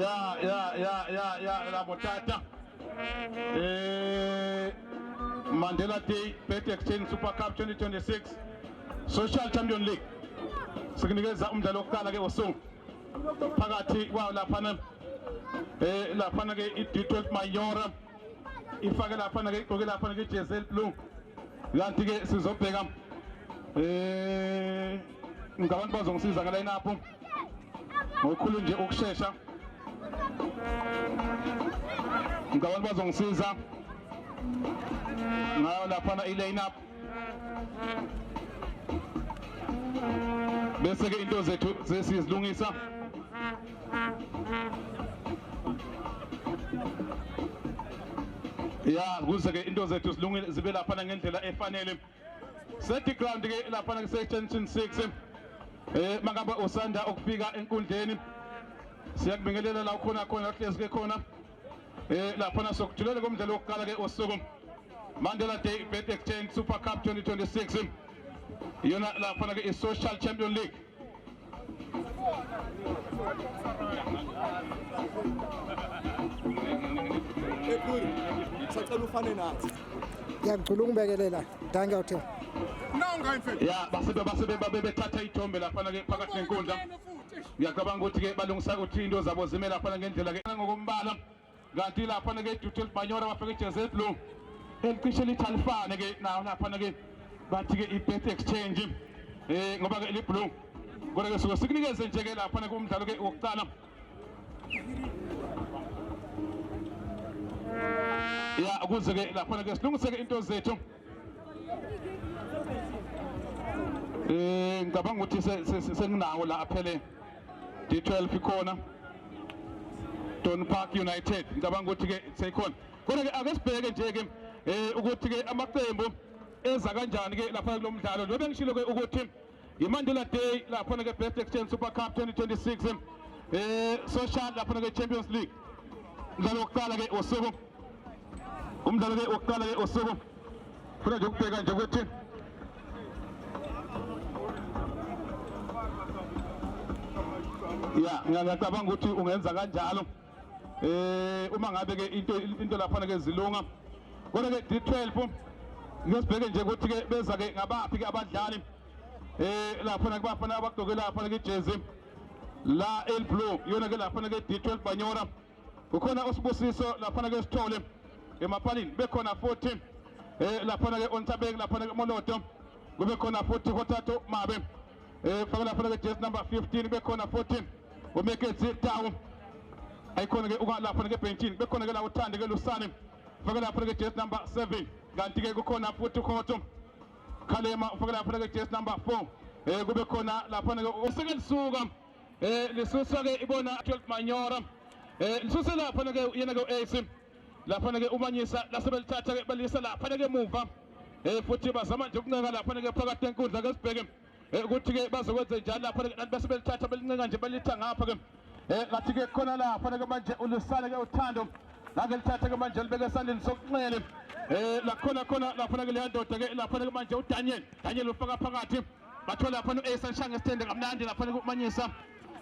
ya Labotata. Mandela Day Bet Exchange Super Cup 2026 Social Champion League. Sikunikeza umdlalo wokuqala ke wosuku phakathi kwawo laphana laphana ke i-D12 Manyora ifake laphana ke igqoke laphana ke Jesel Blue. Kanti ke sizobheka ngabantu bazongisiza ngala line-up ngokukhulu nje ukusheshsha. Ngabantu bazongisiza ngayo laphana i-line-up bese ke into zethu sesizilungisa. Kuze ke into zethu silungile zibe laphana ngendlela efanele. Set ground ke laphana ke section 6 mangabe usanda ukufika enkundleni siyakubingelela la khona hlezi ke khona laphana sokujulela komdlalo wokuqala ke osuku Mandela Day Bet Exchange Super Cup 2026 yona laphana ke i-Social Champion League. Ngiyacela ungibekelela danke uthi base bethatha ithombe laphana ke phakathi nenkundla. Ngiyacabanga ukuthi ke balungisa ukuthi into zabo zime laphana ngendlela ke ngokombala. Kanti laphana ke i-D12 Manyora bafike iJersey Blue elicishe lithalifane ke nawo laphana ke bathi ke i-Bet Exchange ngoba ke li-blue kodwa ke suke sikunikeze nje ke laphana kumdlalo ke wokuqala. Ukuze ke laphana ke silungise ke into zethu. Ngicabanga ukuthi senginawo la aphele D12 ikhona Don Park United. Ngicabanga ukuthi ke seyikhona kodwa ke ake sibheke nje ke ukuthi ke amaqembu eza kanjani ke lapha kulo mdlalo. Njengoba ngishilo ke ukuthi iMandela Day laphana ke Bet Exchange Super Cup 2026 social laphana ke Champions League umdlalo wokuqala ke usuku umdlalo ke wokuqala ke usuku funa nje ukubheka nje ukuthi ngiyacabanga ukuthi ungenza kanjalo uma ngabe ke into laphana ke zilunga kodwa ke D12 ngesibheke nje ukuthi ke beza ke ngabaphi ke abadlali laphana ke bafana abagqoke laphana ke jersey la el blue yona ke laphana ke D12 Manyora ukhona uSibusiso laphana ke Sithole emapalini bekhona 40 laphana ke Ontabek laphana ke Moloto kube khona 40 Kothathu Mabe faka laphana ke jersey number 15 bekhona 14 uMekezi Tawu ayikhona ke uka laphana ke benchini bekhona ke la uthande ke Lusane faka laphana ke jersey number 7 kanti ke kukhona 40 Khoto Khalema ufaka laphana ke jersey number 4 kube khona laphana ke usekensuka lisusa ke ibona 12 Manyora lisusa laphana ke yena ke AC laphana ke umanyisa lasebelithatha ke balisa laphana ke muva futhi bazama nje ukunqeka laphana ke phakathi enkundla ke sibheke ukuthi ke bazokwenza njalo laphana ke bese belithatha belinqeka nje belitha ngapha ke ngathi ke khona laphana ke manje ulusane ke uthando ngake lithatha ke manje libeke esandleni sokunxele khona laphana ke leyandoda ke laphana ke manje uDaniel ufaka phakathi bathola laphana uAce Nshange stand kamnandi laphana ke umanyisa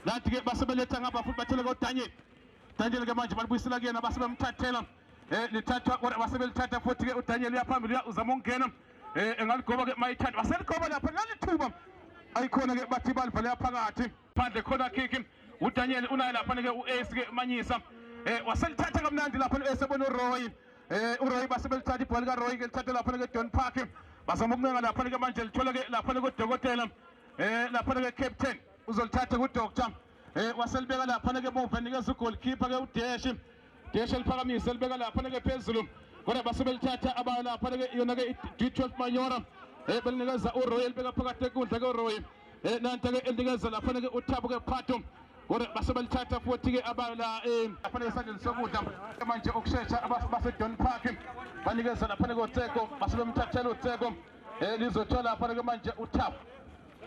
ngathi ke basebeletha ngapha futhi bathola ke Daniel ke manje balibuyisela kuyena basebemthathela lithathwa kodwa basebelithatha futhi ke uDaniel uyaphambili uzama ukungena engaligoba ke mayithatha baseligoba lapha ngalithuba ayikhona ke bathi balibhala phakathi phandle khona kick uDaniel unayo lapha ke uAce ke manyisa waselithatha kamnandi lapha uAce ebona uRoy basebelithatha ibhola ka Roy ke lithatha lapha ke Don Park bazama ukuncenga lapha ke manje lithola ke lapha ke udokotela lapha ke captain uzolithatha ku doctor waselibeka lapha ke move nikeza ugoalkeeper ke uDeshi liphakamise libeka lapha ke phezulu kodwa basebelithatha aba lapha ke yona ke D12 Manyora belinikeza uRoy libeka phakathi enkundla ke uRoy nanti ke elikeza lapha ke uThabo ke Phato kodwa basebelithatha futhi ke aba la lapha ke esandleni sokudla manje okusheshsha base Don Park banikeza lapha ke uTheko basebemthathela uTheko lizothola lapha ke manje uThabo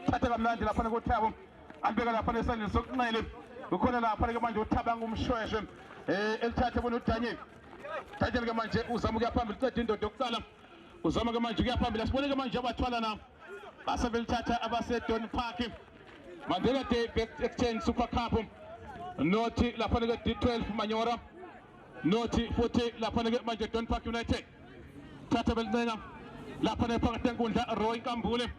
thatha kamnandi lapha ke uThabo albeka lapha esandleni sokunxele kukhona lapha ke manje uThaba ngumshweshwe elithathe bona uDaniel ke manje uzama ukuya phambili cede indoda yokuqala uzama ke manje ukuya phambili asibone ke manje abathwala na basebelithatha abase Don Park Mandela Day Bet Exchange Super Cup Noti laphana ke D12 Manyora. Noti futhi laphana ke manje Don Park United. Thatha belincenga laphana phakathi enkundla Roy Nkambule.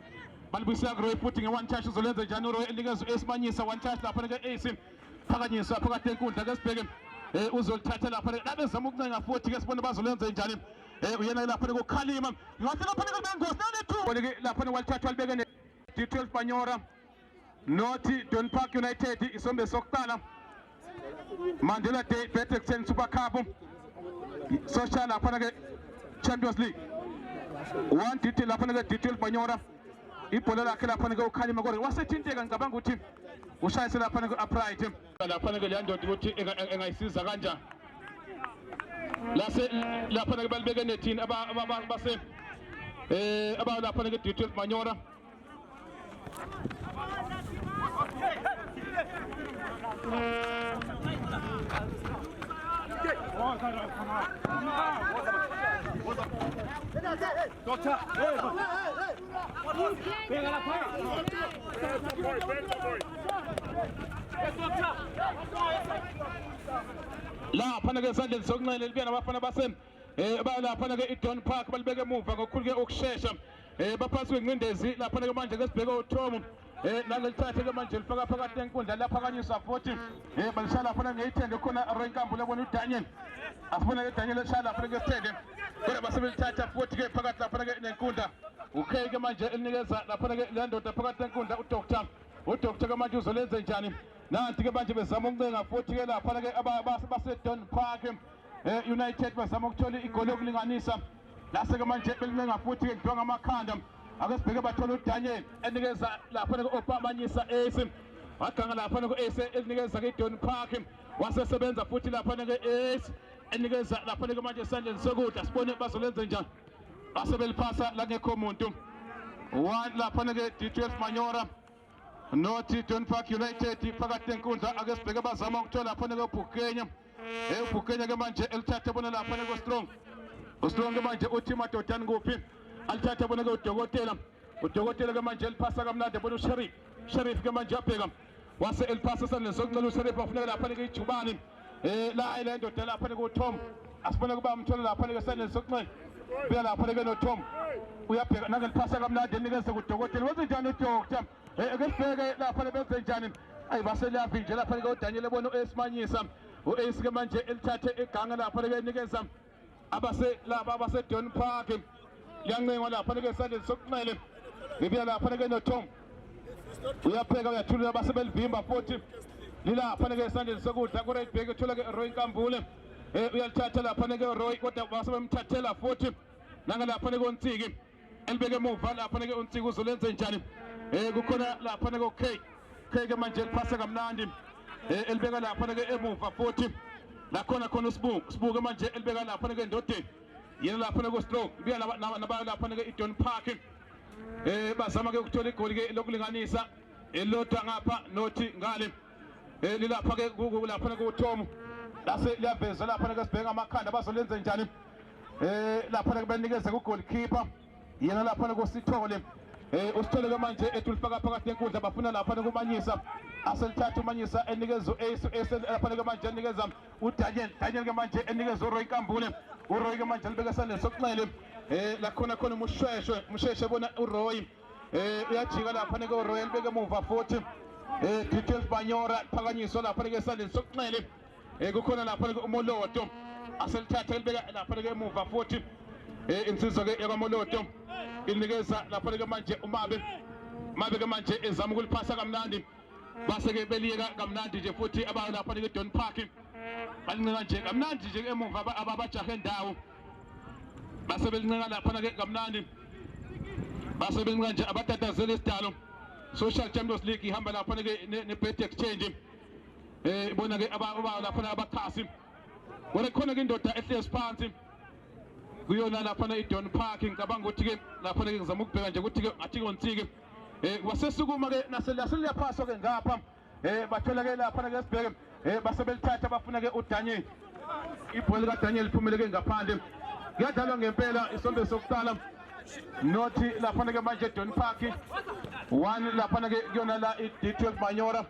Balibuyisa Roy futhi nge-one touch uzolenza njani Roy enikeza esimanyisa one touch laphana ke AC. Phakanyiswa phakathi enkundla ke sibheke uzolithatha laphana labezama ukuncenga futhi ke sibone bazolenza njani. Uyena laphana kokhalima. Ngathi laphana ke bengosi nale 2. Laphana walithatha walibeke D12 Manyora. Noti Don Park United isombe sokuqala. Mandela Day Better 10 Super Cup. Social laphana ke Champions League. 1 DT laphana ke D12 Manyora. Ibhola lakhe laphana ke ukhalima kodwa wasethinteka ngicabanga ukuthi ushayise laphana ke upright. Laphana ke leyandoda ukuthi engayisiza kanjani. Laphana ke balibeke nethini abase aba laphana ke D12 Manyora. Laphana ke esandleni sokunxele libuya nabafana base laphana ke iDon Park balibeke emuva ngokukhulu ke ukushesha baphaswe ingcindezi laphana ke manje ke sibheke uTom nalelithathe ke manje lifaka phakathi enkundla laphakanyiswa futhi balishala laphana ngeyithende khona Roy Nkambule bona uDaniel asibona ke Daniel eshaya laphana ke sithende kodwa basebelithatha futhi ke phakathi laphana ke nenkundla okay ke manje elinikeza laphana ke lendoda phakathi enkundla uDoctor ke manje uzolenza njani nanti ke manje bezama ukuncenga futhi ke laphana ke base Don Park United bazama ukuthola igoli yokulinganisa lase ke manje belincenga futhi ke kudwa ngamakhanda ake sibheke bathola uDaniel enikeza laphana ke opamanyisa AC waganga laphana ke AC elinikeza ke Don Park wasesebenza futhi laphana ke AC enikeza laphana ke manje esandleni sokudla sibone bazolenza njani basebeliphasa la ngekho umuntu 1 laphana ke D12 Manyora Noti Don Park United phakathi enkundla ake sibheke bazama ukuthola laphana ke uBhukenya uBhukenya ke manje elithathe bona laphana ke Strong ke manje uthi madodana kuphi alithatha bona ke udokotela ke manje eliphasa kamnandi bona uSheriff ke manje abheka wase eliphasa sandleni sokunxele uSheriff afuneka laphana ke ijubani la ile ndoda laphana ke uTom asibona kuba umthola laphana ke sandleni sokunxele beka laphana ke noTom uyabheka nangeliphasa kamnandi enikeze kudokotela wenze njani uDoctor ake sibheke laphana benze njani ayi baselavi nje laphana ke uDaniel ebona uEsimanyisa uAce ke manje elithathe iganga laphana ke enikeza abase Don Park yancenga laphana ke esandleni sokunxele ngibuya laphana ke noTom uyapheka uyathulula basebelivimba futhi lilaphana ke esandleni sokudla kuRedback uthola ke Roy Nkambule uyalithatha laphana ke Roy kodwa basebemthathela futhi nangalaphana ke uNtsiki elibeke emuva laphana ke uNtsiki uzolenza njani kukhona laphana ke K ke manje liphasa kamnandi elibeka laphana ke emuva futhi lakhona khona uSibuke ke manje elibeka laphana ke Ndodeni yena laphana ke Strong biya naba laphana ke iDon Park bazama ke ukuthola igoli ke lokulinganisa elodwa ngapha Noti ngale lilapha ke laphana ke uTom lase liyaveza laphana ke sibheka amakhanda bazolenza njani laphana ke banikeza ku goalkeeper yena laphana ko Sithole usithole ke manje etulifaka phakathi enkundla bafuna laphana kumanyisa aselithatha umanyisa enikeza uAce laphana ke manje enikeza uDaniel ke manje enikeza uRoy Nkambule uRoy ke manje libeka esandleni sokunxele lakhona khona umsheshe bona uRoy uyajika laphana ke uRoy libeka emuva futhi D12 Manyora phakanyiswa laphana ke esandleni sokunxele kukhona laphana ke uMoloto aselithatha libeka laphana ke emuva futhi insizwa ke yakamoloto inikeza laphana ke manje umabe ke manje ezama ukuliphasa kamnandi base ke beliyeka kamnandi nje futhi aba laphana ke Don Park balincenga nje kamnandi nje emuva abajahe endawo base belincenga laphana ke kamnandi base belincenga nje abatatazela isidalo Social Champions League ihamba laphana ke ne-bet exchange bona ke aba laphana abakhasi bona khona ke indoda ehlezi phansi kuyona laphana iDon Park ngicabanga ukuthi ke laphana ke ngizama ukubheka nje ukuthi ke athi kontsiki wasesukuma ke naseliyaphaswa ke ngapha bathola ke laphana ke sibheke basebelithatha bafuna ke uDaniel ibhola kaDaniel liphumele ke ngaphandle kuyadlalwa ngempela isombe sokuqala Noti laphana ke manje Don Park 1 laphana ke kuyona la iD12 Manyora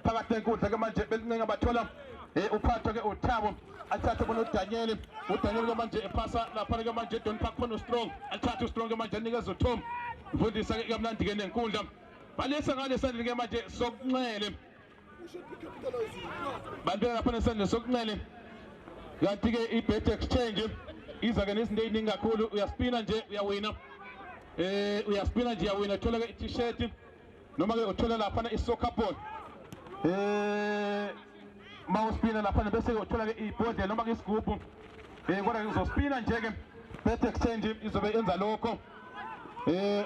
phakathi enkundla ke manje belincenga bathola uphathwa ke uThabo athathe bona uDaniel ke manje ephasa lapha ke manje Don Park khona uStrong athathe uStrong ke manje anikeza uTom mfundisa ke kamnandi ke nenkundla balisa ngale sandle ke manje sokunxele bandela lapha nesandle sokunxele kanti ke iBet Exchange iza ke nezinto eziningi kakhulu uyaspina nje uyawina uyaspina nje uyawina uthola ke i-t-shirt noma ke uthola lapha i-soccer ball mawuspina lapha bese uthola ke ibhodlela noma ke isigubhu kodwa uzospina nje ke Bet Exchange izobe yenza lokho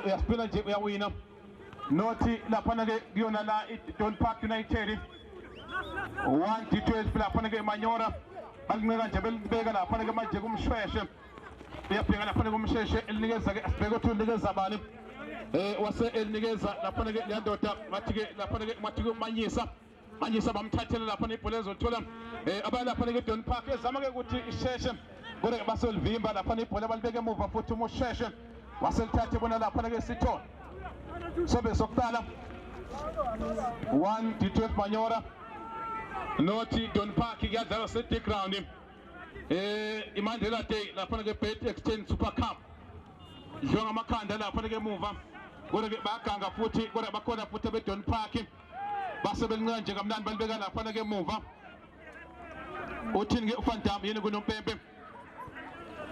uyaspina nje uyawina nothi lapha ke kuyona la Don Park United 1-12 lapha ke Manyora balinqeka nje belibeka lapha ke manje kumshweshe uyabheka lapha kumshweshe elinikeza ke asibheke ukuthi unikeza bani wase elinikeza lapha ke leyandoda bathi ke lapha ke mathi manyisa bamthathela lapha ibhola ezothola abanye lapha ke Don Park ezama ke ukuthi isheshe kodwa basolivimba lapha ibhola balibeke emuva futhi umusheshe waselithathe bona lapha ke Sitho sobe sokuqala 1-12 Manyora nothi Don Park kuyadlala set ground iMandela Day lapha ke Bet Exchange Super Cup njenga amakhanda lapha ke emuva kodwa ke baganga futhi kodwa bakhona futhi beDon Park basebelinqeka nje kamnandi balibeka lapha ke emuva uthini ke uFan Dam yini kunompempe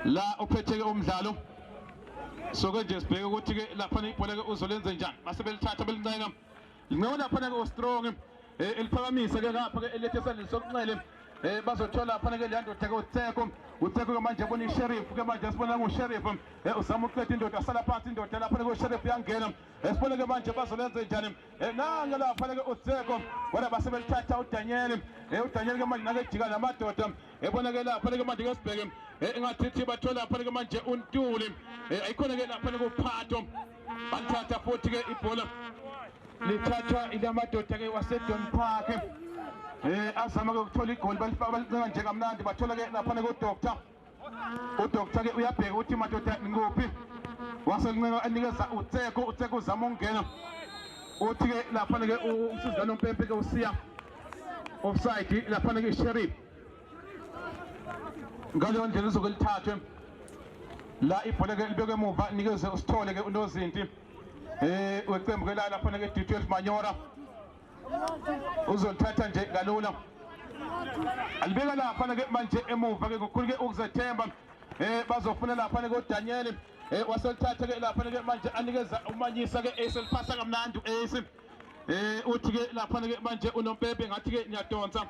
la uphethe ke umdlalo soke nje sibheke ukuthi ke lapha ibhola ke uzolenza njani basebelithatha belinqeka linqeka lapha ke uStrong eliphakamisa ke ngapha ke elethe esandleni sokunxele bazothola lapha ke leyandoda ke uTheko ke manje bona iSheriff ke manje sibona nguSheriff uzama ukuqeda indoda asala phansi indoda lapha ke uSheriff yangena sibona ke manje bazolenza njani nanga lapha ke uTheko kodwa basebelithatha uDaniel ke manje nake jika namadoda ebona ke lapha ke manje ke sibheke engathi bathola lapha ke manje uNtuli ayikhona ke lapha ke uPhatho bathatha futhi ke ibhola lithathwa ilamadoda ke waseDon Park azama ke ukuthola igoli balifaka balincenga nje kamnandi bathola ke lapha ke uDoctor ke uyabheka ukuthi madoda ngikuphi waselincenga anikeza uTheko uzama ukungena uthi ke lapha ke usizana uMpempe ke usiya offside lapha ke iSheriff ngaleyo ndlela uzokulithathwe la ibhola ke libeke emuva nikeze usithole ke uNozinti weqembu ke la lapha ke D12 Manyora uzolithatha nje kalula alibeka lapha ke manje emuva ke kukhulu ke ukuzethemba bazofuna lapha ke uDaniel waselithatha ke lapha ke manje anikeza umanyisa ke eselipasa kamnandi uAce uthi ke lapha ke manje unompempe ngathi ke niyadonsa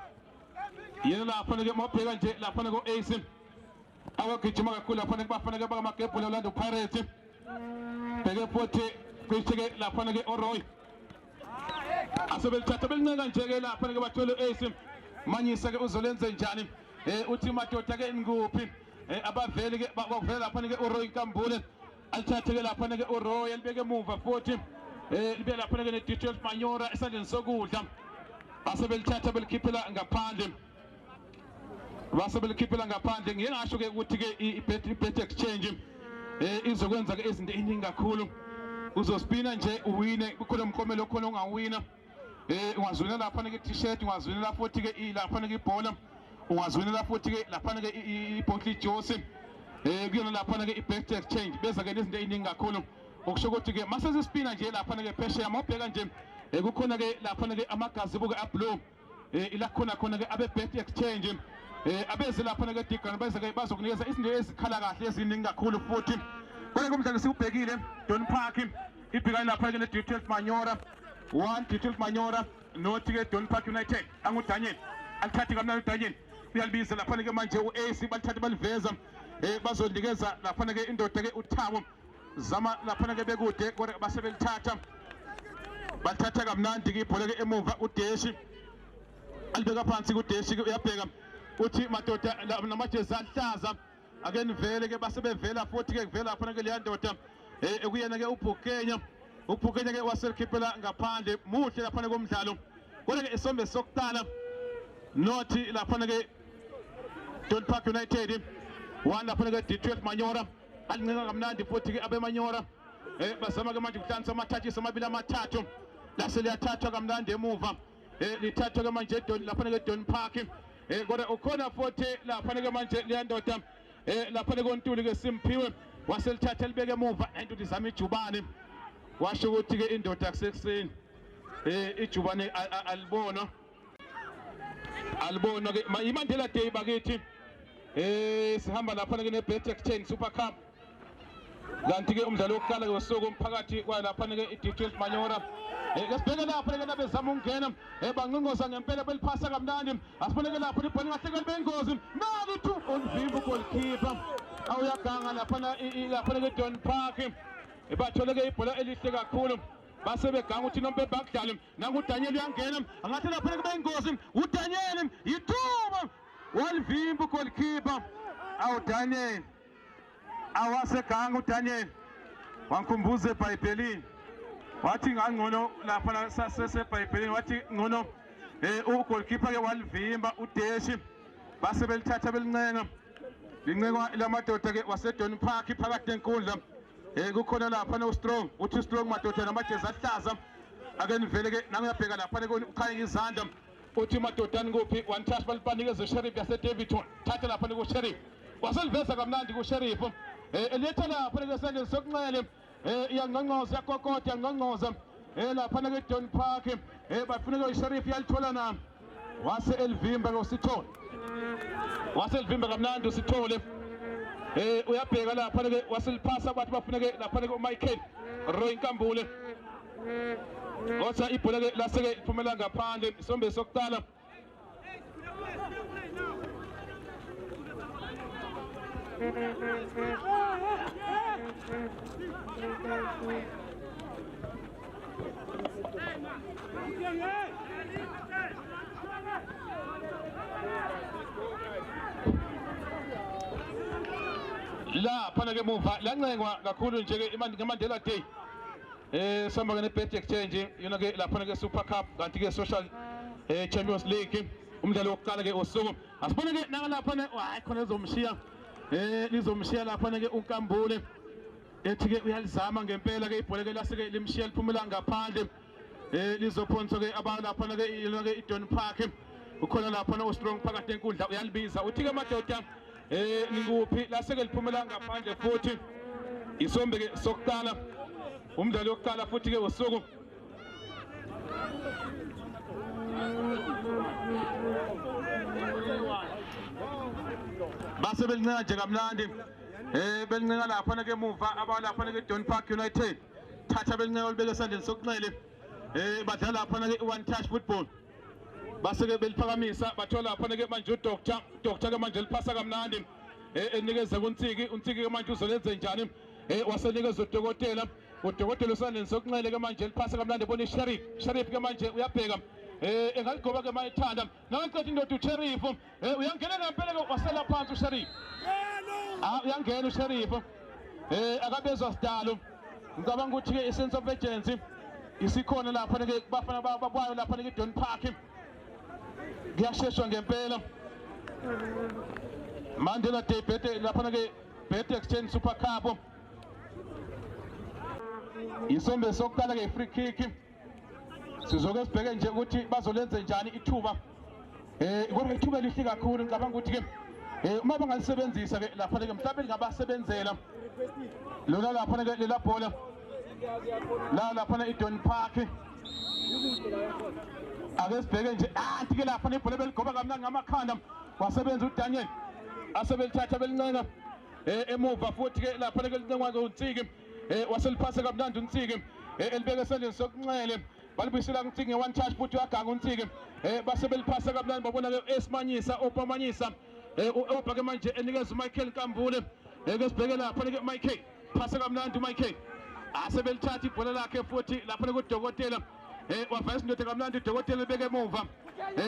yena lapha ke mawubheka nje lapha ke uAce awagijima kakhulu lapha ke bafana ke bakamagebhula Orlando Pirates bheke futhi kwishike lapha ke uRoy asebelithatha belinqeka nje ke lapha ke bathole uAce manyisa ke uzolenze njani uthi madoda ke ngikuphi abaveli ke bakuvela lapha ke uRoy Nkambule alithathe ke lapha ke uRoy elibeke emuva futhi libe lapha ke ne-D12 Manyora esandleni sokudla basebelithatha belikhiphela ngaphandle ngiye ngasho ke ukuthi ke iBet Exchange izokwenza ke izinto eziningi kakhulu uzospina nje uwine kukhona umklomelo khona ungawina ungazwina lapha ke t-shirt ungazwina futhi ke lapha ke ibhola ungazwina futhi ke lapha ke ibhotli Jose kuyona lapha ke iBet Exchange beza ke izinto eziningi kakhulu okusho ukuthi ke mase spina nje lapha ke phesheya mawubheka nje kukhona ke lapha ke amagazibo ke ablue ila khona ke abeBet Exchange abeze lapha ke Digan bese ke bazokunikeza izinto ezikhala kahle eziningi kakhulu futhi kodwa kumdlalo siubhekile Don Park ibhekana lapha ke ne-D12 Manyora 1-12 Manyora nothi ke Don Park United anguDaniel alithathe kamnandi uDaniel uyalibiza lapha ke manje uAce balithathe baliveza bazonikeza lapha ke indoda ke uThabo zama lapha ke bekude kodwa basebelithatha bathatha kamnandi ke ibhola ke emuva uDeshi alibeka phansi kuDeshi uyabheka uthi madoda namajezi ahlaza ake nivele ke basebevela futhi ke kuvela lapha ke leyandoda ekuyena ke uBhukenya ke waselikhiphela ngaphandle muhle lapha komdlalo kodwa ke isombe sokuqala nothi lapha ke Don Park United one lapha ke D12 Manyora alinqeka kamnandi futhi ke abeManyora bazama ke manje ukuhlanisa amathathu amabili amathathu lase liyathathwa kamnandi emuva lithathwa ke manje lapha ke Don Park kodwa ukhona futhi lapha ke manje liyandoda lapha ke uNtuli ke Simphiwe waselithatha libeke emuva into lizama ijubane washo ukuthi ke indoda kusekuseni ijubane alibona ke iMandela Day bakithi sihamba lapha ke neBet Exchange Super Cup kanti ke umdlalo wokuqala ke usuku umphakathi kwalapha ke iDistrict Manyora Kesibheke lapha ke nabezama ukungena banqonqoza ngempela beliphasa kamnandi asiboneke lapha ibhola ngahleke libengozi nakithi uNvimbu goalkeeper awuyaganga lapha ke Don Park bathole ke ibhola elihle kakhulu base beganga uthi nombe bakudlala nangu Daniel uyangena angathi lapha ke bengozi uDaniel yithuba waLvimbu goalkeeper awu Daniel awaseganga uDaniel wangikhumbuza eBhayibhelini wathi ngangcono lapha sasebhayibhelini wathi ngcono ugoalkeeper ke waLvimba uDeshi base belithatha belincenga lincengwa lamadoda ke waseDon Park phakathi enkundla kukhona lapha noStrong uthi Strong madoda namajezi ahlaza ake nivele ke nangiyabheka lapha ukhanya izandla uthi madodani kuphi one touch balibanikeze Sheriff yaseDavidton thatha lapha kuSheriff waseliveza kamnandi kuSheriff eletha lapha ke sendle sokunxele iyangqongqoza yakokotha yangqongqoza lapha ke Don Park bafuneka iSheriff yalithola na wase elvimba ngosithole waselvimba kamnandi usithole uyabheka lapha ke waseliphasa bathi bafuneke lapha ke uMichael Roy Nkambule Otha ibhola ke laseke iphumela ngaphandle isombe sokuqala la phana ke muva lancengwa kakhulu nje ke iMandela Day samba ke neBet Exchange yona ke lapha ke Super Cup kanti ke Social Champions League umdlalo wokuqala ke usuku asibone ke nalapha hayi khona ezomshiya lizomshiya lapha ke uNkambule ethi ke uyalizama ngempela ke ibhola ke laseke limshiya liphumela ngaphandle lizophonsa ke abalapha ke yona ke iDon Park ukhona lapha noStrong phakathi enkundla uyalibiza uthi ke madoda nikuphi laseke liphumela ngaphandle futhi isombe ke sokuqala umdlalo wokuqala futhi ke usuku base belincenga nje kamnandi belincenga lapha ke emuva abalapha ke Don Park United thatha belincenga libeke esandleni sokunxele badlala lapha ke one touch football base ke beliphakamisa bathola lapha ke manje uDoctor ke manje liphasa kamnandi enikeza uNtsiki ke manje uzolenze njani wasenikeza uDokotela usandleni sokunxele ke manje liphasa kamnandi bona iSheriff ke manje uyabheka engaligoba ke mayithanda nangaqeda indoda uSheriff uyangena ngempela ke wasela phansi uSheriff uyangena uSheriff akabezwa sidalo ngicabanga ukuthi ke isense of urgency isikhona lapha ke bafana babayo lapha ke Don Park kuyasheshwa ngempela Mandela Day lapha ke Bet Exchange Super Cup isombe sokuqala ke free kick sizoke sibheke nje ukuthi bazolenza njani ithuba kodwa ithuba lihle kakhulu ngicabanga ukuthi ke uma bangalisebenzisa ke lapha ke mhlawumbe lingabasebenzela lona lapha ke lela bhola lapha iDon Park ake sibheke nje anti ke lapha ibhola beligoba kamnandi ngamakhanda wasebenza uDaniel asebelithatha belincenga emuva futhi ke lapha ke lincengwa uNtsiki waseliphasa kamnandi uNtsiki elibeke esandleni sokunxele balibisela uNtsiki one touch futhi uyaganga uNtsiki base beliphasa kamnandi babona ke esimanyisa opamanyisa obhake manje enikeza uMichael Nkambule ke sibheke lapha ke Michael phasa kamnandi uMichael asebelithatha ibhola lakhe futhi lapha kuDokotela wavayisa indoda kamnandi uDokotela libeke emuva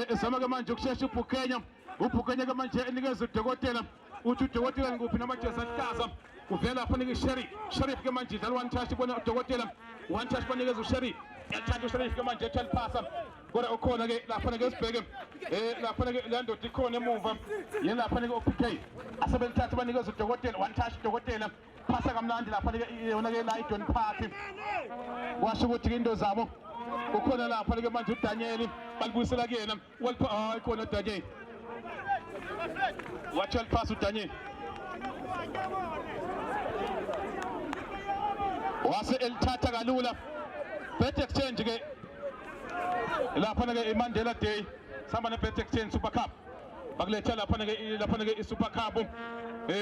ezama ke manje ukushesha uBhukenya ke manje enikeza uDokotela uthi uDokotela nguphi namajezi ahlaza uvela lapha ke Sheriff ke manje idlala one touch bona uDokotela one touch banikeza uSheriff yathatha uSheriff ke manje ethwala phasa kodwa ukhona ke lapha ke sibheke lapha ke la ndoda ikhona emuva yena lapha ke uPK asebelithatha banikeza uDokotela one touch uDokotela phasa kamnandi lapha ke yona ke la iDon Park washo ukuthi into zabo ukhona lapha ke manje uDaniel balibuyisela kuyena hayi khona uDaniel wathola pass uDaniel wase elithatha kalula bet exchange ke lapha ke iMandela Day samba ne bet exchange Super Cup bakuletha lapha ke iSuper Cup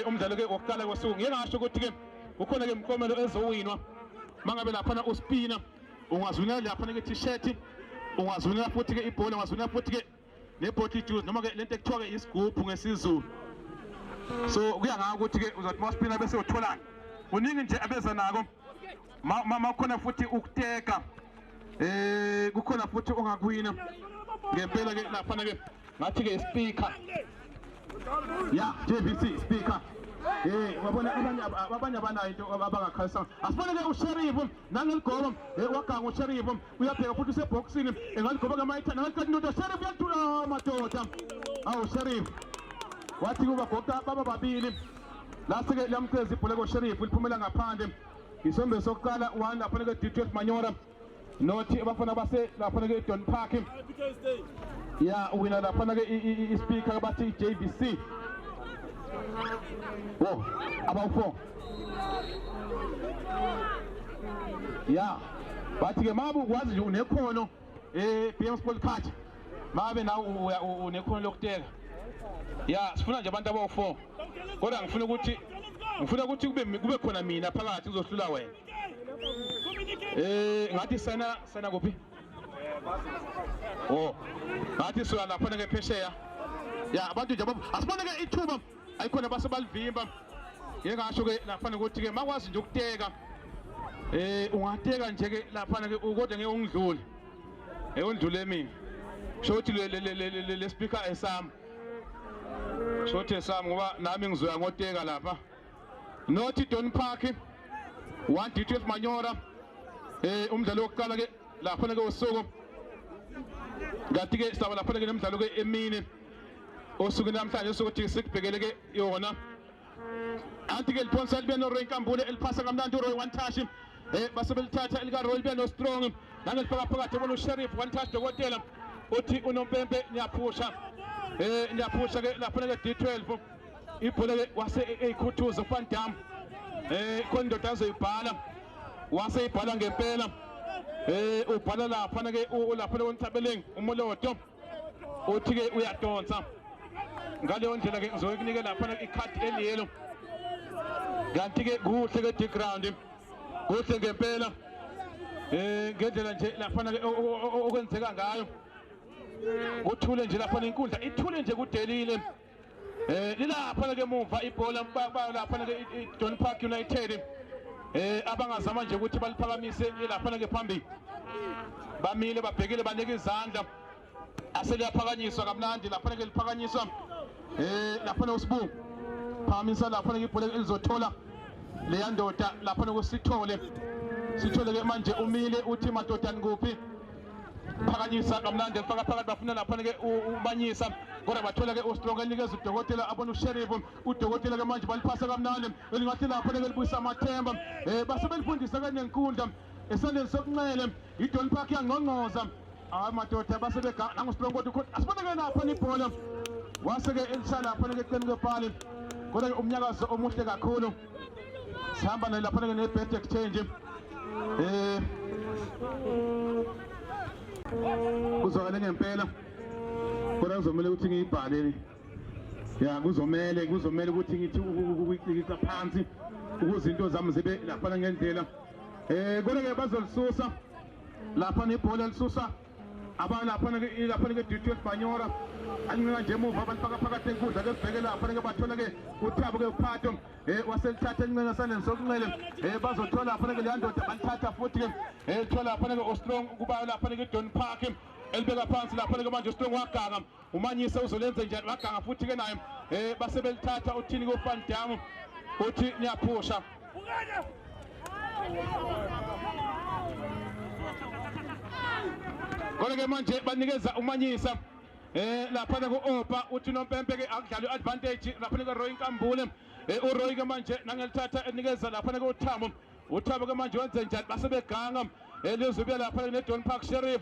umdlalo ke wokuqala kwesuku ngeke ngasho ukuthi ke ukhona ke imkomelo ezowinwa mangabe lapha uspina ungazwina lapha ke t-shirt ungazwina futhi ke ibhola ungazwina futhi ke nebottle juice noma ke lento ekuthiwa ke isigubhu ngesizulu so kuya ngaka ukuthi ke uzathi maspina bese utholana uningi nje abeza nako mama khona futhi ukuteka kukhona futhi ongakwina ngempela ke lapha ke ngathi ke speaker ya JVC speaker wabona abanye abanayo into abangakhalisa asibone ke uSheriff nangeligobo waganga uSheriff uyabheka futhi useboxini engaligoba kamayithana ngathi into Sheriff yathula madoda awu Sheriff wathi kuba goqa baba babili last ke lamceza ibhola koSheriff liphumela ngaphandle isombe sokuqala one lapha ke D12 Manyora nothi abafana base lapha ke Don Park ya wina lapha ke ispeaker bathi JVC oh about 4 ya bathi ke mabu kwazi nje unekhono BM Sport Card mabe na unekhono lokuteka ya sifuna nje abantu abawu4 kodwa ngifuna ukuthi kube khona mina phakathi uzohlula wena ngathi sana kuphi oh ngathi sola lapha ke phesheya ya abantu nje asibone ke ithuba ayikhona basebalivimba ngeke ngasho ke lapha ukuthi ke makwazi nje ukuteka ungateka nje ke lapha ke kodwa ngeke ungidlule undlule mina shothi le speaker esami shothi esami ngoba nami ngizoya ngoteka lapha nothi Don Park 1 D12 Manyora umdlalo wokuqala ke lapha ke usuku ngathi ke saba lapha ke nemidlalo ke emini osuku namhlanje sokuthi sikubhekele ke yona anti ke liphonsa libe no Roy Nkambule eliphasa kamnandi uRoy one touch basebelithatha elika Roy libe no strong nangelifaka phakathi bona uSheriff one touch dokotela uthi unompempe nyaphusha nyaphusha ke lapha ke D12 ibhola ke wase eyikhuthuza Van Dam kondoda azoyibhala wase ibhala ngempela ubhala lapha ke lapha kontabeleng umoloto uthi ke uyadonsa ngaleyo ndlela ke ngizokunika lapha ikhadi eliyelo kanti ke kuhle ke background kuhle ngempela ngendlela nje lapha ke okwenzeka ngayo uthule nje lapha inkundla ithule nje kudelile lilapha ke emuva ibhola lapha ke Don Park United abangazama nje ukuthi baliphakamise lapha ke phambili bamile babhekile banike izandla aseliyaphakanyiswa kamnandi lapha ke liphakanyiswa lapha uSibu phamisa lapha ke ibhola elizothola leya ndoda lapha kusithole ke manje umile uthi madoda nikuphi phakanyisa kamnandi elifaka phakathi bafuna lapha ke ubanyisa kodwa bathola ke uStrong enikeza udokotela abona uSheriff udokotela ke manje baliphasa kamnandi elingathi lapha ke libuyisa amathemba base belifundisa ke nenkundla esandleni sokunxele iDon Park yangqongqoza amadoda base bega nanguStrong kodwa asibone ke lapha ibhola wase ke elishala lapha ke eqeni kwebhali kodwa ke umnyakazo omuhle kakhulu sihamba lapha ke nebet exchange kuzokale ngempela kodwa kuzomela ukuthi ngiyibhale ya kuzomela ukuthi ngithi ukuyiklikika phansi ukuze into zami zibe lapha ngendlela kodwa ke bazolisusa lapha nebhola lisusa lapha ke D12 Manyora alinga nje emuva abalifaka phakathi enkundla ke sibheke lapha ke bathola ke uThabo ke uphato waselithatha elincenga esandleni sokunxele bazothola lapha ke leya ndoda balithatha futhi ke thola lapha ke uStrong kuba lapha ke Don Park elibeka phansi lapha ke manje uStrong waganga umanyisa uzolenza njani waganga futhi ke naye base belithatha uthini ku Van Dam uthi niyaphusha kodwa ke manje banikeza umanyisa lapha ke uOpa uthi nompempe ke akudlala advantage lapha ke Roy Nkambule uRoy ke manje nangelithatha enikeza lapha ke uThabo ke manje wenze njani base beganga lizobuya lapha neDon Park Sheriff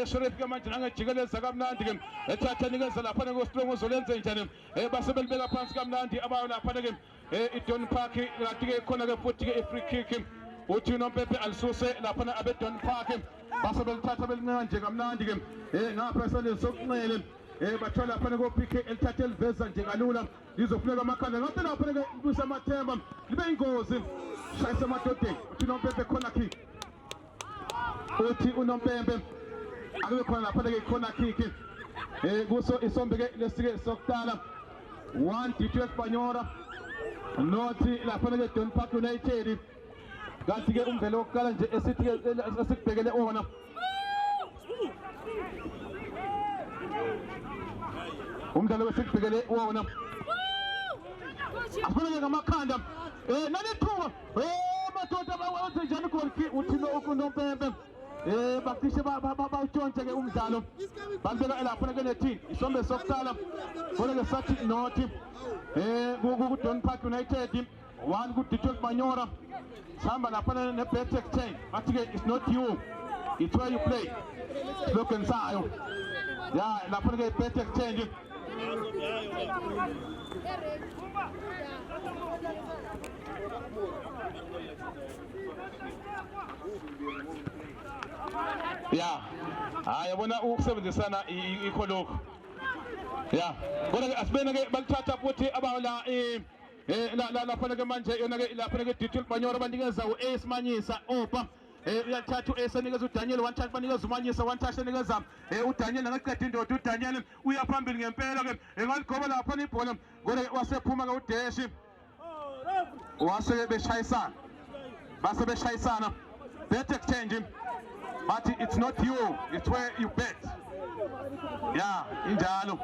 Sheriff ke manje nangejikeleza kamnandi ke ethatha nikeza lapha ngoStrong uzolenza njani basebelibeka phansi kamnandi abayo lapha ke iDon Park kanti ke khona ke futhi ke free kick uthi uNompepe alisuse lapha abeDon Park basebelithatha belincane nje kamnandi ke ngapha esandleni sokunxele bathola lapha ko PK elithatha eliveza nje kalula lizofuneka amakhanda ngathi lapha ke kusemathemba libe ingozi shayisa amadodeni uthi uNompepe khona kick uthi uNompepe akube khona lapha ke khona kick kuso isombe ke lesike sokutala 1 D2 Espanyol nothi lapha ke Don Park United kanti ke umvelo wokuqala nje esithi ke esikubhekele ona umdlalo wesikubhekele wona afuneke ngamakhanda nalithuba madoda bawenze njani golki uthi uNompepe bakishe bawutshontshe ke umdlalo balibeka lapha ke nethi isombe sokuqala khona ke sathi nothi ku Don Park United 1 ku D2 Espanyol sihamba lapha ne-bet exchange bathi ke it's not you it's where you play slogan sayo ya lapha ke bet exchange ya hayi yabona ukusebenzisana ikho lokho ya kodwa ke asibene ke balithatha futhi abala lapha ke manje yona ke lapha ke D2 Espanyol banikeza uAce Manyisa opa uyathatha uAce anikeza uDaniel one touch banikeza uManyisa one touch anikeza uDaniel ngaqeda indoda uDaniel uya phambili ngempela ke engaligoba lapha ibhola kodwa wasephuma ke uDeshi wase beshayisana base beshayisana bet exchange but it's not you it's where you bet ya injalo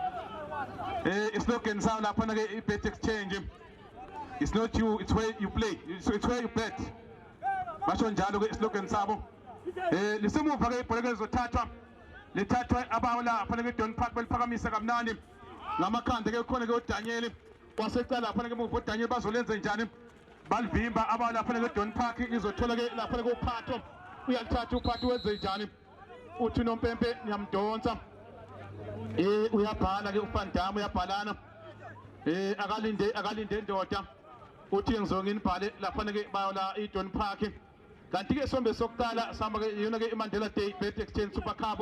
islogan sawo lapha ke bet exchange it's not you it's where you play it's where you bet basho njalo ke islogan sabo lisemuva ke ibhola lezothathwa lithathwa abawula lapha ke Don Park beliphakamisa kamnandi ngamakhanda ke khona ke uDaniel wasecala lapha ke muva uDaniel bazolenza njani balivimba abawula lapha ke Don Park izothola ke lapha ke uPhatho uyalithatha uPhatho wenze njani uthi uNompepe ngiyamdonsa uyabhala ke uFandam uyabhalana akalinde indoda uthi ngizonke inibhale lapha ke bayola iDon Park kanti ke sombe sokuqala samba ke yona ke iMandela Day Bet Exchange Super Cup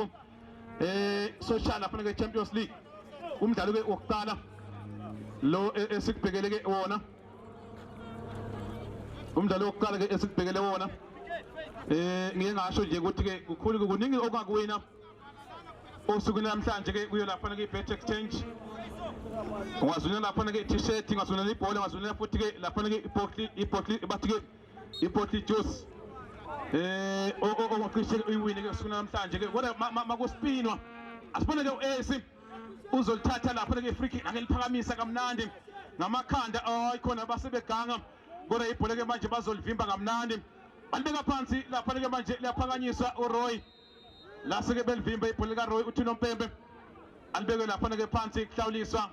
social lapha ke Champions League umdlalo ke wokuqala lo esikubhekele ke wona umdlalo wokuqala ke esikubhekele wona ngike ngasho nje ukuthi ke kukhulu kuningi ongakuwina osukwini namhlanje ke kuyo lapha ke Bet Exchange ungazwina lapha ke t-shirt ungazwina ibhola ungazwina futhi ke lapha ke ibottle bathi ke ibottle juice oqishe uyiwini ke osukwini namhlanje ke kodwa makuspinwa asibone ke uAce uzolithatha lapha ke free kick angeliphakamisa kamnandi ngamakhanda ayikhona basebeganga kodwa ibhola ke manje bazolivimba kamnandi balibeka phansi lapha ke manje liyaphakanyiswa uRoy lase ke belivimba ibhola kaRoy uthi uNompepe alibeke lapha ke phansi kuhlawuliswa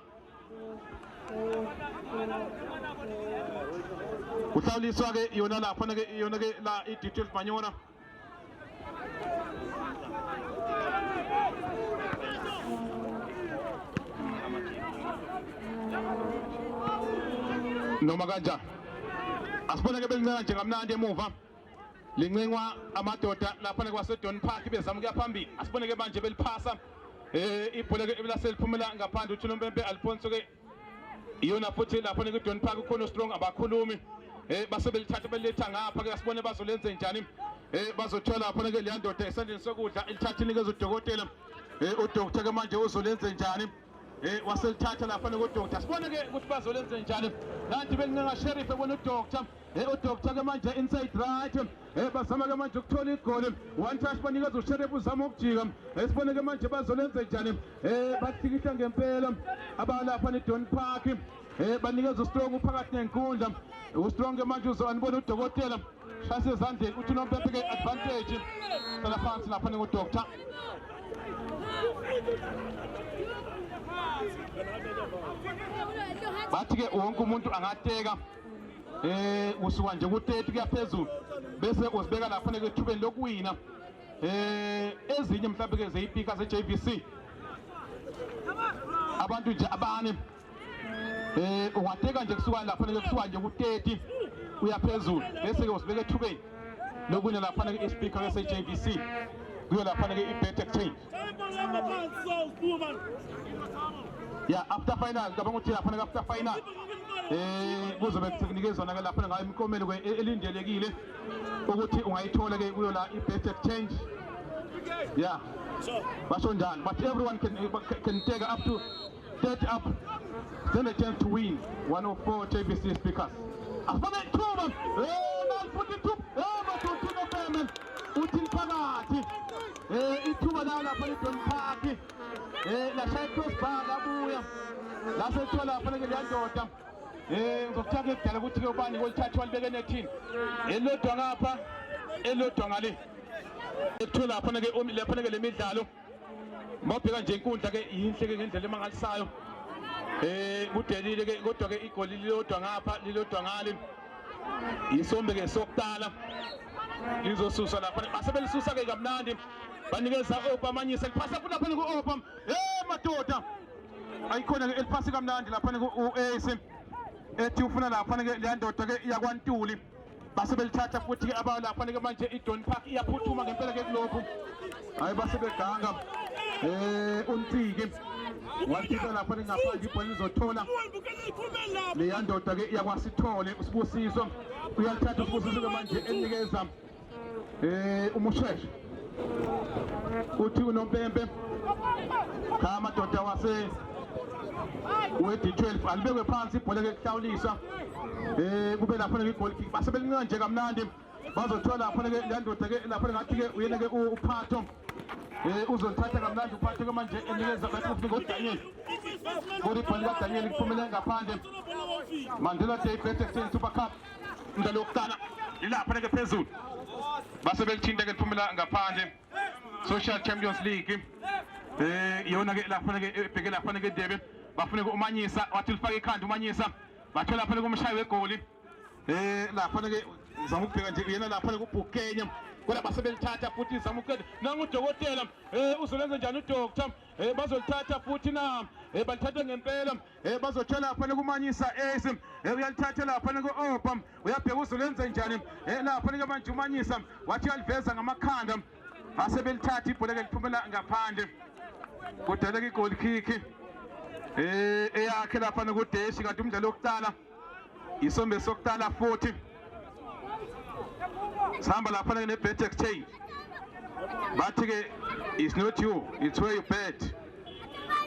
kuhlawuliswa ke yona lapha ke la iD2 Espanyol noma kanjani asibona ke belincane nje kamnandi emuva lincengwa amadoda lapha kwaseDon Park bezama ukuya phambili asibone ke manje beliphasa ibhola ke laseliphumela ngaphandle uthi uNompepe Alfonso ke iyona futhi lapha ke Don Park ukhona Strong abakhulumi basebelithatha beletha ngapha ke asibone bazolenza njani bazothola lapha ke leyandoda esandleni sokudla elithatha inikeza udokotela udokotela ke manje uzolenza njani waselithatha lapha kodokotela sibone ke ukuthi bazolenza njani nanti belincenga sheriff ebona udokotela udokotela ke manje inside right bazama ke manje ukuthola igoli one touch banikeza usheriff uzama ukujika sibone ke manje bazolenza njani bathikihla ngempela abalapha neDon Park banikeza uStrong phakathi nenkundla uStrong ke manje uzobona udokotela shase ezandleni uthi uNompepe ke advantage sala phansi lapha kodokotela bathi ke wonke umuntu angateka usuka nje ku30 kuya phezulu bese uzibeka lapha ke ethubeni lokuwina ezinye mhlawumbe ke zeyipika se-JVC abantu nje abane ungateka nje kusuka lapha kusuka nje ku-30 uya phezulu bese ke usibeke ethubeni lokunye lapha ke ispeaker se-JVC kuyo lapha ke i-bet exchange ya after final ngicabanga ukuthi lapha ke after final kuzobe kunikeza zona ke lapha ngayo imikomelo elindelekile ukuthi ungayithola ke kuyo la i-bet exchange yeah basho njani but everyone can take up to 30 up then a chance to win 104 JVC speakers afana ithuba futhi ithuba bathuthina payment uthi phakathi ithuba la lapha eDon Park la shaya crossbar labuya la sethola lapha ke liyandoda ngizokuthatha ekudala ukuthi ke ubani kolithatha walibeke nethini elodwa ngapha elodwa ngale ethola lapha ke le midlalo mawubheka nje inkundla ke yinhle ke ngendlela emangalisayo kudelile ke kodwa ke igoli lilodwa ngapha lilodwa ngale isombe ke sokuqala lizosuswa lapha basebelisusa ke kamnandi banikeza opamanyisa liphasa futhi lapha ku-opam madoda ayikhona ke eliphasi kamnandi lapha ku-AC ethi ufuna lapha ke leyandoda ke iyakwantuli basebelithatha futhi ke abayo lapha ke manje iDon Park iyaphuthuma ngempela ke kulokhu hayi basebeganga untiki wakhipha lapha ngaphandle ibhola lizothola leyandoda ke iyakwasithole usibusiso uyalithatha usibusiso ke manje enikeza umusheshe uthi unompempe cha amadoda wase we-D12 alibekwe phansi ibhola ke kuhlawuliswa kube lapha ke i-goal kick basebelincane nje kamnandi bazothola lapha ke leyandoda ke lapha ngathi ke uyena ke uphatho uzolithatha kamnandi uphatho ke manje enikeza bathi ngoDaniel kuri ibhola kaDaniel kuphumele ngaphandle Mandela Day Bet Exchange Super Cup umdlalo wokuqala ilapha ke phezulu basebelithinta ke liphumela ngaphandle Social Champions League yona ke lapha ke ebheke lapha ke Debe bafuna umanyisa wathi lifaka ikhanda umanyisa bathola lapha kumshayi wegoli lapha ke ngizama ukubheka nje yena lapha kubhukenya kodwa basebelithatha futhi izama ukuqeda nangudokotela uzolenza njani udoctor bazolithatha futhi na balithatha ngempela bazothola lapha kumanyisa ace uyalithatha lapha ku-opam uyabheka uzolenza njani lapha ke manje umanyisa wathi uyaliveza ngamakhanda basebelithatha ibhola ke liphumela ngaphandle kudala ke i-goal kick eyakhe lapha kudeshi kanti umdlalo wokuqala isombe sokuqala futhi sihamba lapha ne-bet exchange bathi ke it's not you it's where you bet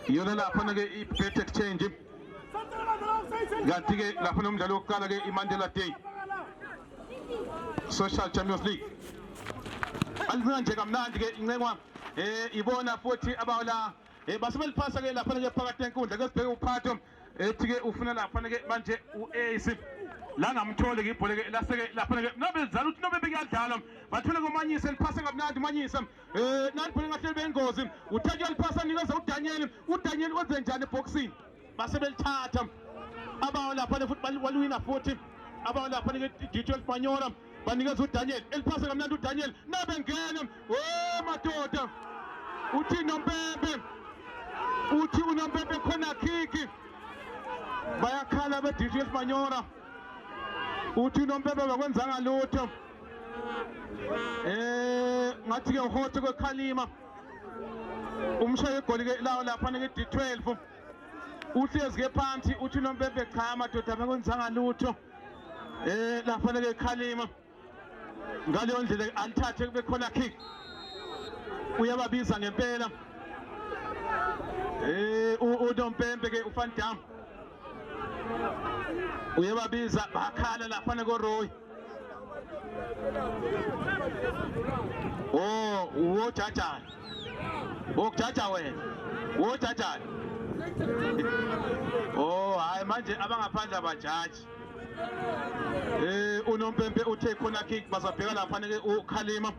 yona lapha ke i-bet exchange kanti ke lapha nomdlalo wokuqala ke iMandela Day Social Champions League alincane nje kamnandi ke incenwa ibona futhi abawla basebeliphasa ke lapha ke phakathi enkundla ke sibheke uphatho ethi ke ufuna lapha ke manje uAce la ngamthole ke ibhola ke laseke lapha ke nobe zala uthi nobe bekuyadlala bathole komanyisa liphasa kamnandi manyisa nani bhola ngahle bengozi uthatha liphasa nikeza uDaniel wenze njani eboxing basebelithatha abawo lapha futhi walwina futhi abawo lapha ke D12 Manyora banikeza uDaniel eliphasa kamnandi uDaniel nabe ngene madoda uthi nompempe uthi unompempe khona kick bayakhala be-D12 Manyora uthi unompempe bakwenzanga lutho ngathi ke uhote kwekhalima umshaye igoli ke lawo lapha ke D12 uhlezi ke phansi uthi unompempe cha madoda bakwenzanga lutho lapha ke khalima ngaleyo ndlela alithathe kube khona kick uyababiza ngempela unompempe ke uFan Dam uyababiza bakhala lapha koRoy wojaja wokujaja wena wojaja hayi manje abangaphandle abajaji unompempe uthe khona kick bazabheka lapha ke uKhalima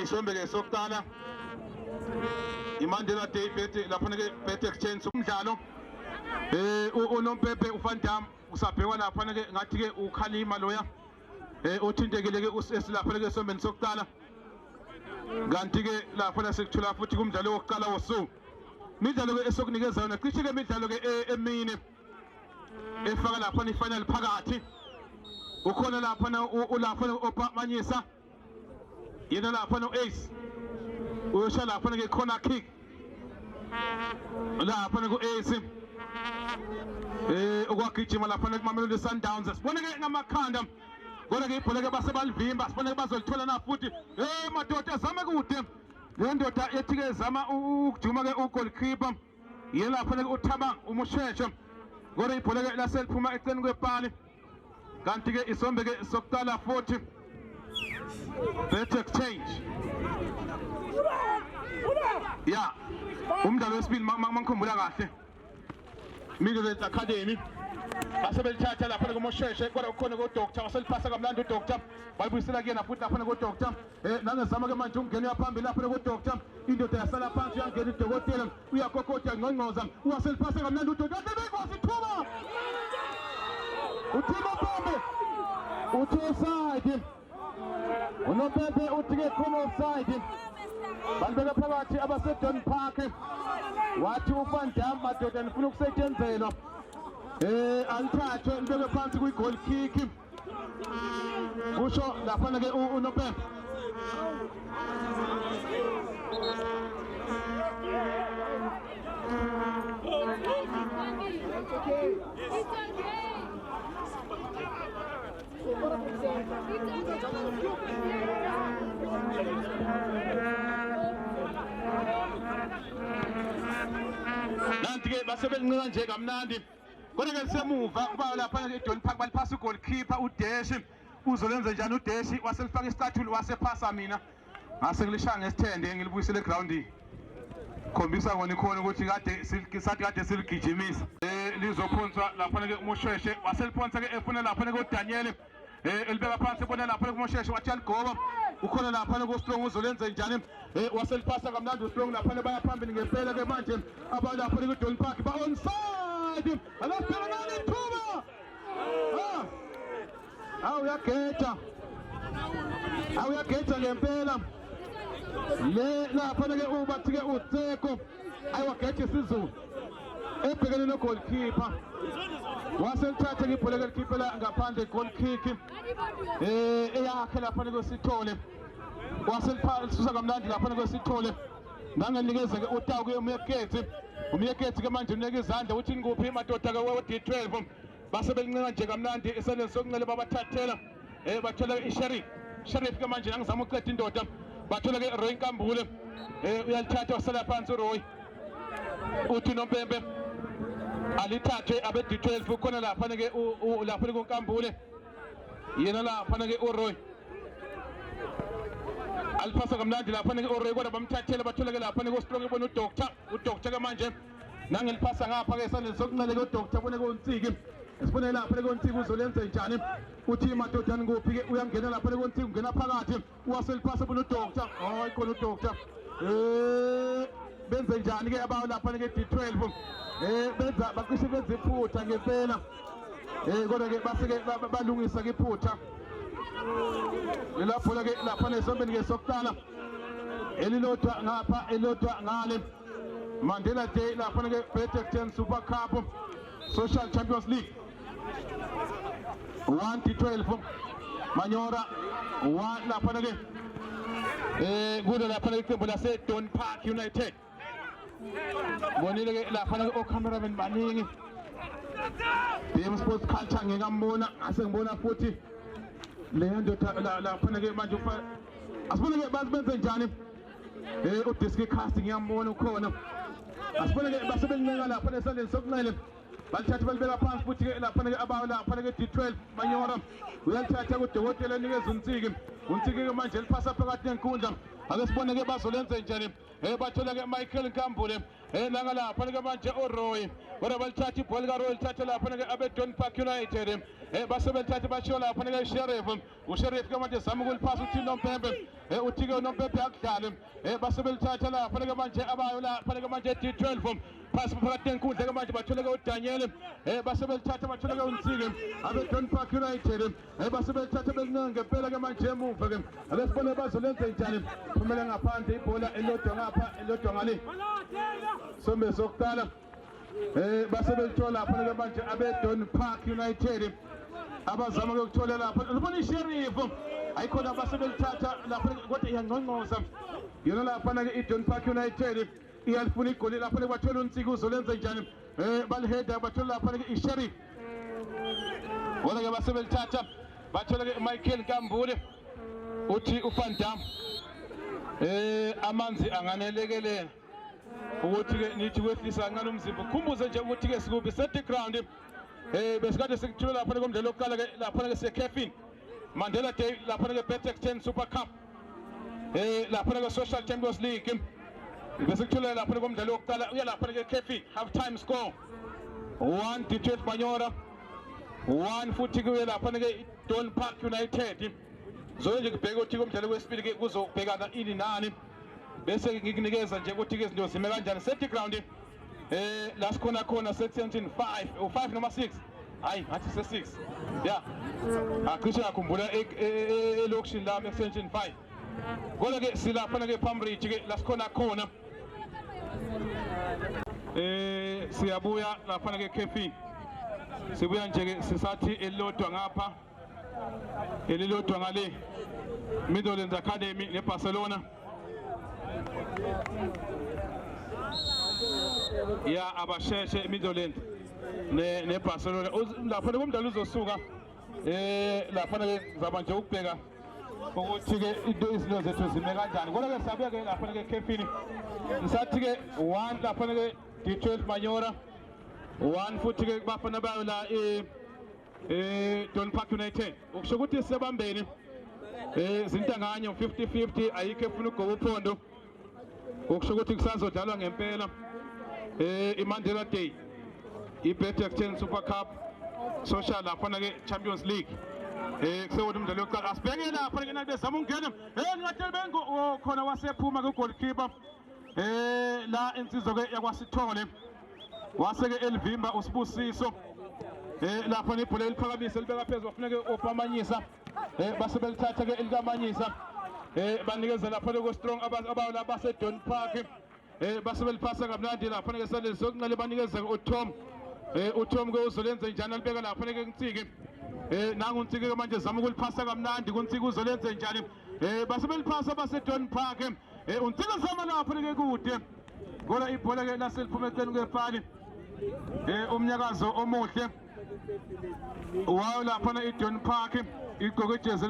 isombe ke sokuqala iMandela Day lapha ke bet exchange umdlalo unompempe uFan Dam usabhekwa lapha ke ngathi ke uKhalima loya othintekile ke usesilapha ke esombeni sokuqala kanti ke lapha sekuthola futhi kumdlalo wokuqala wosuku imidlalo ke esokunikeza yona cishe ke imidlalo ke emine efaka lapha ifinal phakathi ukhona lapha ulapha opamanyisa yena lapha no-ace uyosha lapha ke corner kick lapha ku-ace ukwagijima lapha kuMamelodi Sundowns sibone ke ngamakhanda kodwa ke ibhola ke basebalivimba sibone ke bazolithola na futhi madoda zama kude le ndoda ethi ke zama ukujuma ke ugoalkeeper yena lapha ke uThabang umusheshe kodwa ibhola ke laseliphuma eceleni kwepali kanti ke isombe ke sokuqala futhi bet exchange ya umdlalo wesibili mangikhumbula kahle Midlands Academy basebelithatha lapha kuMosheshe kodwa ukhona kuDoctor waseliphasa kamlandi uDoctor bayibuyisela kuyena futhi lapha kuDoctor nangezama ke manje ungena yaphambili lapha kuDoctor indoda yasala phansi yangena uDokotela uyakokotha ngqongqoza waseliphasa kamlandi uDoctor bekwazi thuba uthima bombe uthi offside unopepe uthi ke khona offside balibeka phakathi abaseDon Park wathi uVan Dam madoda nifuna ukusetshenzelwa alithathwe libeke phansi kwi-goal kick kusho lapha ke unopepe nanti ke basebelinqika nje kamnandi kodwa ke semuva kuba lapha ke eDon Park baliphasa ugoalkeeper uDeshi uzolenza njani uDeshi waselifaka istatue wasephasa mina ngase ngilishaya ngesithende ngilibuyisele egroundini khombisa ngoni khona ukuthi kade siligijimisa lizophonswa lapha ke uMosheshe waseliphonsa ke efuna lapha ke uDaniel elibeka phansi bona lapha kuMosheshe wathi aligoba ukhona lapha kuStrong uzolenza njani waseliphasa kamnandi uStrong lapha baya phambili ngempela ke manje abalapha kuDon Park ba onside alaphana ithuba awuyagetha ngempela le lapha ke ubathi ke uTseko ayiwagethe isizulu ebhekene no goalkeeper waselithatha ibhola ke likhipela ngaphandle goal kick eyakhe lapha kwesithole waseliphalisusa kamnandi lapha kwesithole nangenikeza ke utawu ke umyekethi ke manje unika izandla uthi ngikuphi madoda ke we-D12 basebelinqika nje kamnandi esandleni sokunxele babathathela bathola i-Sheriff ke manje ngizama ukuqeda indoda bathola ke Roy Nkambule uyalithatha wasala phansi uRoy uthi nompempe alithathwe abe-D12 ukhona lapha ke lapha kuNkambule yena lapha ke uRoy aliphasa kamnandi lapha ke uRoy kodwa bamthathela bathola ke lapha kuStrong ibona uDoctor ke manje nangeliphasa ngapha ke esandleni sokunxele ke uDoctor bone ke uNtsiki sibone lapha ke uNtsiki uzolenza njani uthi madodana kuphi ke uyangena lapha ke uNtsiki ungena phakathi waseliphasa bona uDoctor hayi khona uDoctor benze njani ke abawo lapha ke D12 benza bacishe benza iphutha ngempela kodwa ke basike balungisa ke iphutha lapho ke lapha nesombeni ke sokuqala elilodwa ngapha elilodwa ngale Mandela Day lapha ke Bet10 Super Cup Social Champions League 1-12 Manyora 1 lapha ke kude lapha ke iqembu laseDon Park United bonile ke lapha ke o-cameraman baningi BM Sports Culture ngikambona ase ngibona futhi le ndoda lapha ke manje asibone ke bazenze njani uDiski Cast ngiyambona ukhona asibone ke basebelinqika lapha esandleni sokunxele balithatha balibeka phansi futhi ke lapha ke abawo lapha ke D12 Manyora uyalithatha kuDokotela nikeza uNtsiki ke manje liphasa phakathi nenkundla ake sibone ke bazolenza njani bathola ke Michael Nkambule langa lapha ke manje uRoy kodwa balithatha ibhola kaRoy lithatha lapha ke abe Don Park United basebelithatha bashiya lapha ke Sheriff uSheriff ke manje zama ukuliphasa uthi Nompembe uthi ke Nompembe akudlale basebelithatha lapha ke manje abayo lapha ke manje D12 phasi phakathi enkundla ke manje bathola ke uDaniel basebelithatha bathola ke uNsike abe Don Park United basebelithatha bezinenge ngempela ke manje emuva ke abesibone bazolenza njani phumela ngaphandle ibhola elodwa ngapha elodwa ngale sombe sokuqala basebelithola lapha ke manje abe Don Park United abazama ukuthola lapha ubona iSheriff ayikhona basebelithatha lapha kodwa iyangqongqoza yona lapha ke iDon Park United iyalifuna igoli lapha ke bathola uNsike uzolenza njani baliheda bathola lapha ke iSheriff wona ke basebelithatha bathola ke Michael Nkambule uthi uVan Dam amanzi anganelekelela ukuthi ke nithi kwehlisa kancane umzimba khumbuze nje ukuthi ke sikubi set ground besikade sikuthola lapha komdlalo oqala ke lapha ke seCaffeine Mandela Day lapha ke Betex 10 Super Cup lapha ke Social Champions League besikuthola lapha komdlalo oqala uya lapha ke Caffeine half time score 1 D12 Manyora 1 futhi kuye lapha ke Don Park United zoye nje kubheka ukuthi komdlalo wesibili ke kuzobhekana ini nani bese ngikunikeza nje ukuthi ke izinto zime kanjani set ground la sikhona section 5 5 noma 6 hayi ngathi se6 yeah acishe ngakhumbula elokushini la section 5 kodwa ke silapha ke Pambridge ke la sikhona siyabuya lapha ke Caffeine sibuya nje ke sisathi elilodwa ngapha elilodwa ngale Midlands Academy neBarcelona ya abasheshe Midlands neBarcelona lapha komdlalo uzosuka lapha ke ngizaba nje ukubheka ukuthi ke into izinto zethu zime kanjani kodwa ke siyabuya ke lapha ke Caffeine ngisathi ke 1 lapha ke D12 Manyora 1 futhi ke bafana bayo la Don Park United ukusho ukuthi sebambeni zintanganyo 50-50 ayikho efuna ugoba uphondo ukusho ukuthi kusazodlalwa ngempela iMandela Day iBetex 10 Super Cup social lapha ke Champions League kusewona umdlalo wokuqala asibheke lapha ke nabe bezama ukungena ngathi bengo khona wasephuma ke goalkeeper la insizwa ke yakwasithole waseke Elvimba uSibusiso lapha ibhola eliphakamise libeka phezulu wafuneka opamanyisa basebelithatha ke elikamanyisa banikeza lapha ke strong abayo la base Don Park basebeliphasa kamnandi lapha ke sale sokunqale banikeza ke uTom ke uzolenza njani alibeka lapha ke Nsike nangu Nsike ke manje zama ukuliphasa kamnandi kuNsike uzolenza njani basebeliphasa base Don Park uNsike zama lapha ke kude ngoba ibhola ke laseliphume eceleni kwefani umnyakazo omuhle wayo lapha iDon Park igqoke ijezi